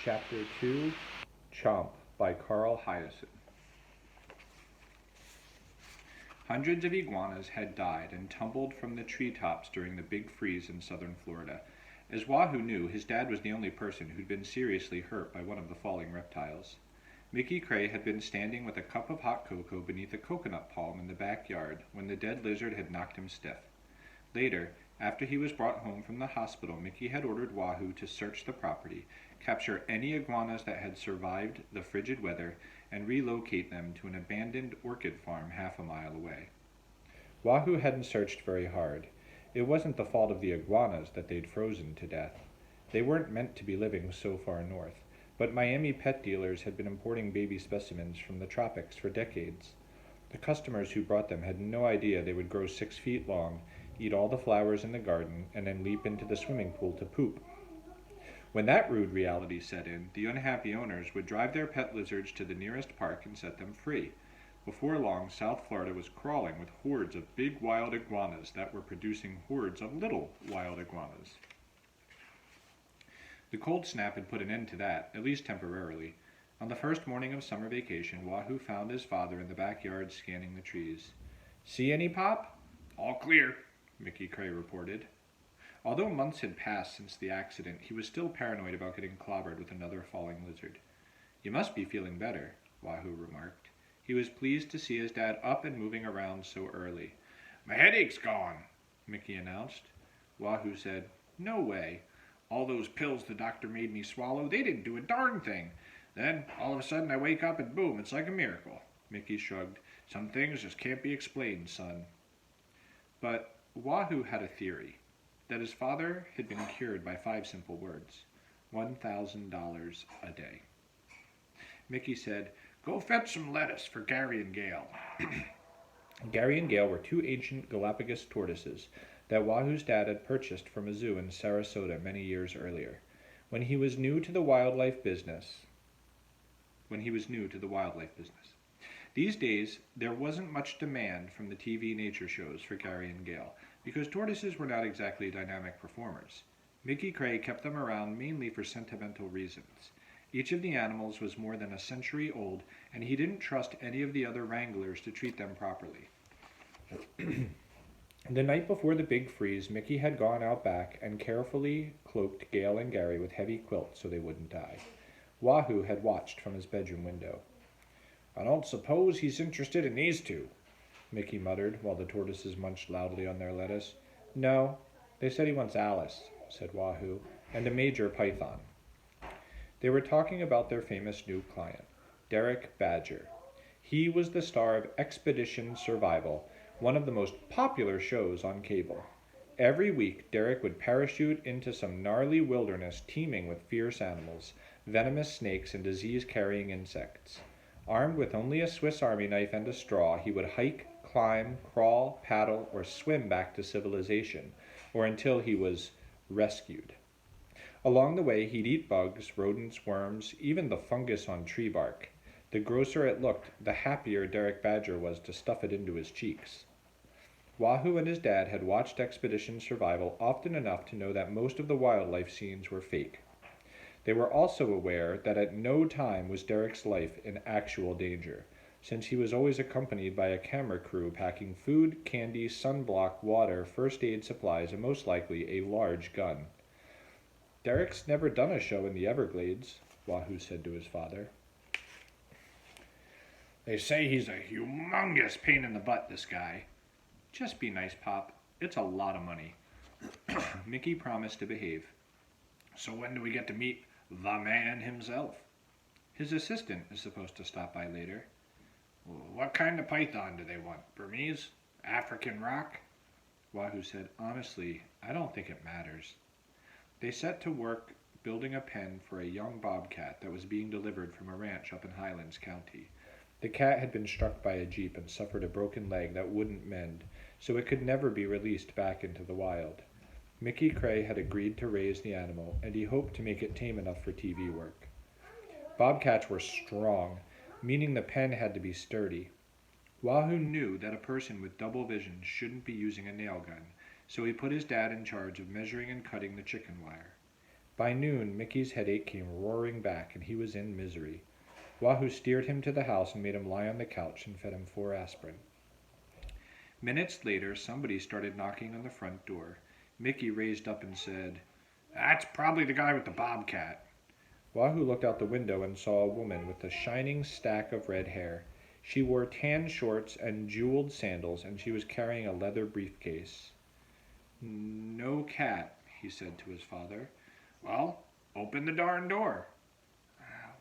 Chapter 2, Chomp by Hiaasen. Hundreds of iguanas had died and tumbled from the treetops during the big freeze in southern Florida. As Wahoo knew, his dad was the only person who'd been seriously hurt by one of the falling reptiles. Mickey Cray had been standing with a cup of hot cocoa beneath a coconut palm in the backyard when the dead lizard had knocked him stiff. Later, after he was brought home from the hospital, Mickey had ordered Wahoo to search the property, capture any iguanas that had survived the frigid weather, and relocate them to an abandoned orchid farm half a mile away. Wahoo hadn't searched very hard. It wasn't the fault of the iguanas that they'd frozen to death. They weren't meant to be living so far north, but Miami pet dealers had been importing baby specimens from the tropics for decades. The customers who brought them had no idea they would grow 6 feet long, eat all the flowers in the garden, and then leap into the swimming pool to poop. When that rude reality set in, the unhappy owners would drive their pet lizards to the nearest park and set them free. Before long, South Florida was crawling with hordes of big wild iguanas that were producing hordes of little wild iguanas. The cold snap had put an end to that, at least temporarily. On the first morning of summer vacation, Wahoo found his father in the backyard scanning the trees. "See any, Pop?" "All clear," Mickey Cray reported. Although months had passed since the accident, he was still paranoid about getting clobbered with another falling lizard. "You must be feeling better," Wahoo remarked. He was pleased to see his dad up and moving around so early. "My headache's gone," Mickey announced. Wahoo said, "No way. All those pills the doctor made me swallow, they didn't do a darn thing. Then, all of a sudden, I wake up and boom, it's like a miracle." Mickey shrugged. "Some things just can't be explained, son." But Wahoo had a theory, that his father had been cured by 5 simple words. $1,000 a day. Mickey said, "Go fetch some lettuce for Gary and Gail." Gary and Gail were 2 ancient Galapagos tortoises that Wahoo's dad had purchased from a zoo in Sarasota many years earlier, when he was new to the wildlife business. These days, there wasn't much demand from the TV nature shows for Gary and Gail, because tortoises were not exactly dynamic performers. Mickey Cray kept them around mainly for sentimental reasons. Each of the animals was more than a century old, and he didn't trust any of the other wranglers to treat them properly. The night before the big freeze, Mickey had gone out back and carefully cloaked Gail and Gary with heavy quilts so they wouldn't die. Wahoo had watched from his bedroom window. "I don't suppose he's interested in these 2, Mickey muttered while the tortoises munched loudly on their lettuce. "No, they said he wants Alice," said Wahoo, "and a major python." They were talking about their famous new client, Derek Badger. He was the star of Expedition Survival, one of the most popular shows on cable. Every week, Derek would parachute into some gnarly wilderness teeming with fierce animals, venomous snakes, and disease-carrying insects. Armed with only a Swiss Army knife and a straw, he would hike, climb, crawl, paddle, or swim back to civilization, or until he was rescued. Along the way, he'd eat bugs, rodents, worms, even the fungus on tree bark. The grosser it looked, the happier Derek Badger was to stuff it into his cheeks. Wahoo and his dad had watched Expedition Survival often enough to know that most of the wildlife scenes were fake. They were also aware that at no time was Derek's life in actual danger, since he was always accompanied by a camera crew packing food, candy, sunblock, water, first aid supplies, and most likely a large gun. "Derek's never done a show in the Everglades," Wahoo said to his father. "They say he's a humongous pain in the butt, this guy." "Just be nice, Pop. It's a lot of money." Mickey promised to behave. "So when do we get to meet the man himself?" "His assistant is supposed to stop by later." "What kind of python do they want? Burmese? African rock?" Wahoo said, "Honestly, I don't think it matters." They set to work building a pen for a young bobcat that was being delivered from a ranch up in Highlands County. The cat had been struck by a jeep and suffered a broken leg that wouldn't mend, so it could never be released back into the wild. Mickey Cray had agreed to raise the animal, and he hoped to make it tame enough for TV work. Bobcats were strong, meaning the pen had to be sturdy. Wahoo knew that a person with double vision shouldn't be using a nail gun, so he put his dad in charge of measuring and cutting the chicken wire. By noon, Mickey's headache came roaring back, and he was in misery. Wahoo steered him to the house and made him lie on the couch and fed him 4 aspirin. Minutes later, somebody started knocking on the front door. Mickey raised up and said, "That's probably the guy with the bobcat." Wahoo looked out the window and saw a woman with a shining stack of red hair. She wore tan shorts and jeweled sandals, and she was carrying a leather briefcase. "No cat," he said to his father. "Well, open the darn door."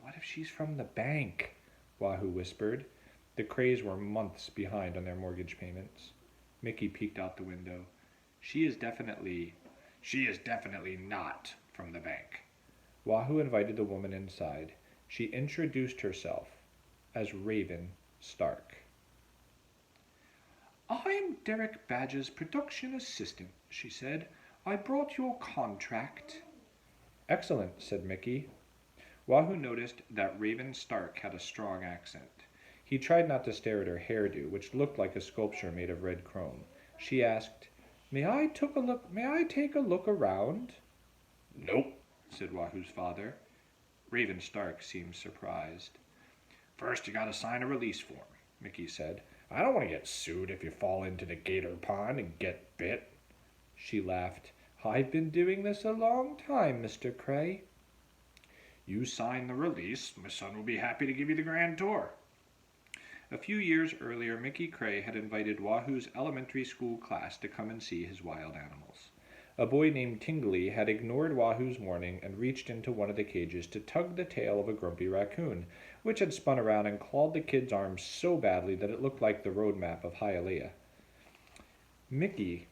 "What if she's from the bank?" Wahoo whispered. The Crays were months behind on their mortgage payments. Mickey peeked out the window. She is definitely not from the bank." Wahoo invited the woman inside. She introduced herself as Raven Stark. "I'm Derek Badger's production assistant," she said. "I brought your contract." "Excellent," said Mickey. Wahoo noticed that Raven Stark had a strong accent. He tried not to stare at her hairdo, which looked like a sculpture made of red chrome. She asked, May I take a look around?" "Nope," said Wahoo's father. Raven Stark seemed surprised. "First you gotta sign a release form," Mickey said. "I don't want to get sued if you fall into the gator pond and get bit." She laughed. "I've been doing this a long time, Mr. Cray." "You sign the release. My son will be happy to give you the grand tour." A few years earlier, Mickey Cray had invited Wahoo's elementary school class to come and see his wild animals. A boy named Tingley had ignored Wahoo's warning and reached into one of the cages to tug the tail of a grumpy raccoon, which had spun around and clawed the kid's arm so badly that it looked like the road map of Hialeah. Mickey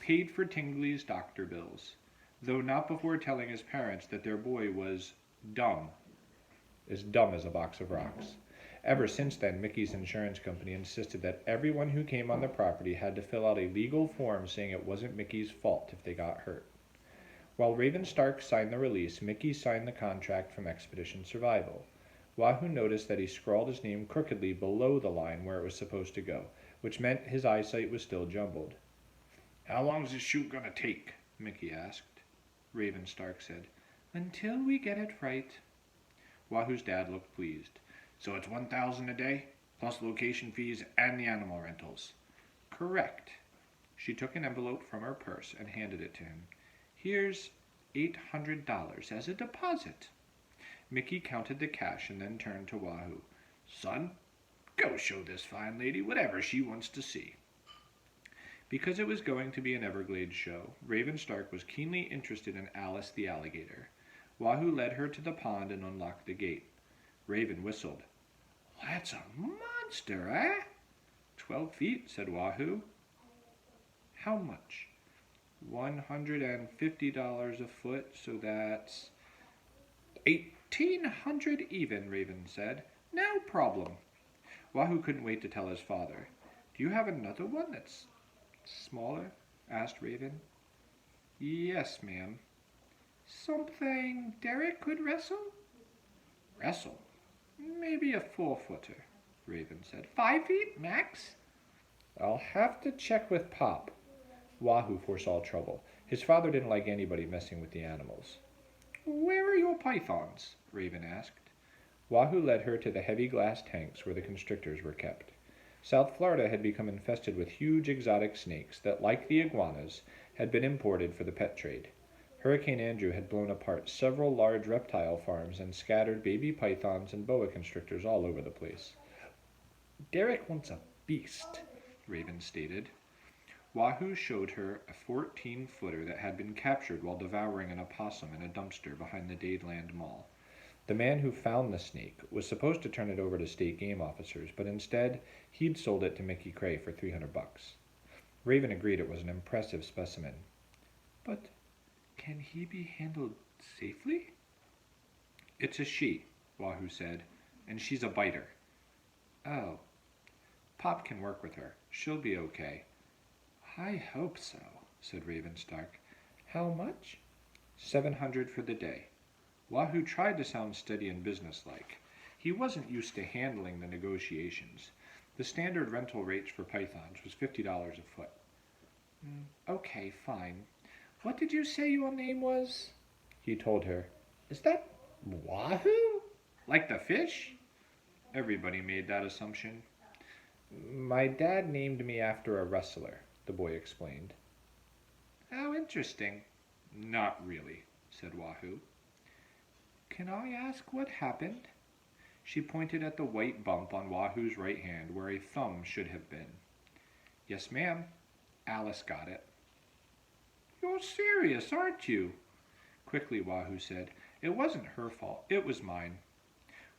paid for Tingley's doctor bills, though not before telling his parents that their boy was dumb as a box of rocks. Ever since then, Mickey's insurance company insisted that everyone who came on the property had to fill out a legal form saying it wasn't Mickey's fault if they got hurt. While Raven Stark signed the release, Mickey signed the contract from Expedition Survival. Wahoo noticed that he scrawled his name crookedly below the line where it was supposed to go, which meant his eyesight was still jumbled. "How long's this shoot gonna take?" Mickey asked. Raven Stark said, "Until we get it right." Wahoo's dad looked pleased. "So it's $1,000 a day, plus location fees and the animal rentals." "Correct." She took an envelope from her purse and handed it to him. "Here's $800 as a deposit." Mickey counted the cash and then turned to Wahoo. "Son, go show this fine lady whatever she wants to see." Because it was going to be an Everglades show, Raven Stark was keenly interested in Alice the alligator. Wahoo led her to the pond and unlocked the gate. Raven whistled. "That's a monster, eh?" 12 feet, said Wahoo. "How much?" $150 a foot, so that's 1,800 even, Raven said. "No problem." Wahoo couldn't wait to tell his father. "Do you have another one that's smaller?" asked Raven. "Yes, ma'am." "Something Derek could wrestle?" "Wrestle? Maybe a 4-footer, Raven said. 5 feet, max?" "I'll have to check with Pop." Wahoo foresaw trouble. His father didn't like anybody messing with the animals. "Where are your pythons?" Raven asked. Wahoo led her to the heavy glass tanks where the constrictors were kept. South Florida had become infested with huge exotic snakes that, like the iguanas, had been imported for the pet trade. Hurricane Andrew had blown apart several large reptile farms and scattered baby pythons and boa constrictors all over the place. "Derek wants a beast," Raven stated. Wahoo showed her a 14-footer that had been captured while devouring an opossum in a dumpster behind the Dadeland Mall. The man who found the snake was supposed to turn it over to state game officers, but instead he'd sold it to Mickey Cray for $300. Raven agreed it was an impressive specimen. "But can he be handled safely?" "It's a she," Wahoo said, "and she's a biter." "Oh. Pop can work with her. She'll be okay." "I hope so," said Raven Stark. "How much?" $700 for the day. Wahoo tried to sound steady and businesslike. He wasn't used to handling the negotiations. The standard rental rates for pythons was $50 a foot. "Okay, fine. What did you say your name was? He told her. Is that Wahoo? Like the fish? Everybody made that assumption. My dad named me after a wrestler, the boy explained. How interesting. Not really, said Wahoo. Can I ask what happened? She pointed at the white bump on Wahoo's right hand where a thumb should have been. Yes, ma'am. Alice got it. You're serious, aren't you? Quickly, Wahoo said. It wasn't her fault. It was mine.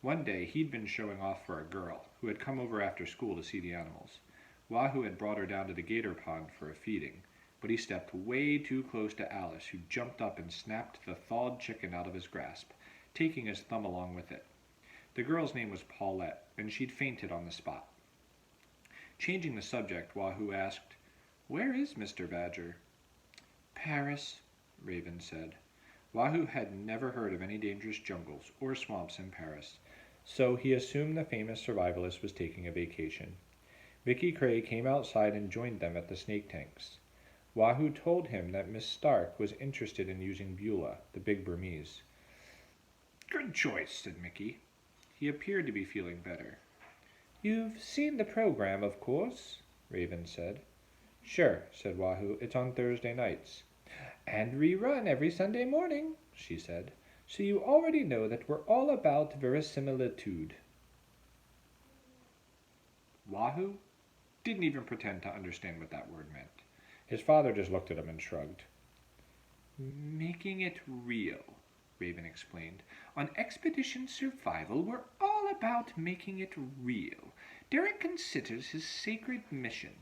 One day he'd been showing off for a girl who had come over after school to see the animals. Wahoo had brought her down to the gator pond for a feeding, but he stepped way too close to Alice, who jumped up and snapped the thawed chicken out of his grasp, taking his thumb along with it. The girl's name was Paulette, and she'd fainted on the spot. Changing the subject, Wahoo asked, Where is Mr. Badger? Paris, Raven said. Wahoo had never heard of any dangerous jungles or swamps in Paris, so he assumed the famous survivalist was taking a vacation. Vicky Cray came outside and joined them at the snake tanks. Wahoo told him that Miss Stark was interested in using Beulah, the big Burmese. Good choice, said Mickey. He appeared to be feeling better. You've seen the program, of course, Raven said. Sure, said Wahoo. It's on Thursday nights. And rerun every Sunday morning, she said. So you already know that we're all about verisimilitude. Wahoo didn't even pretend to understand what that word meant. His father just looked at him and shrugged. Making it real, Raven explained. On Expedition Survival, we're all about making it real. Derek considers his sacred mission,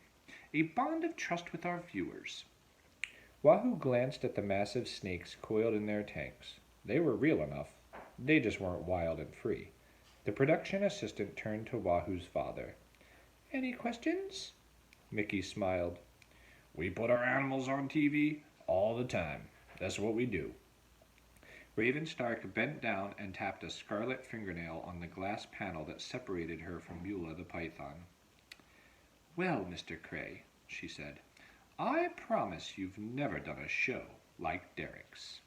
a bond of trust with our viewers. Wahoo glanced at the massive snakes coiled in their tanks. They were real enough. They just weren't wild and free. The production assistant turned to Wahoo's father. Any questions? Mickey smiled. We put our animals on TV all the time. That's what we do. Raven Stark bent down and tapped a scarlet fingernail on the glass panel that separated her from Beulah the python. Well, Mr. Cray, she said, I promise you've never done a show like Derek's.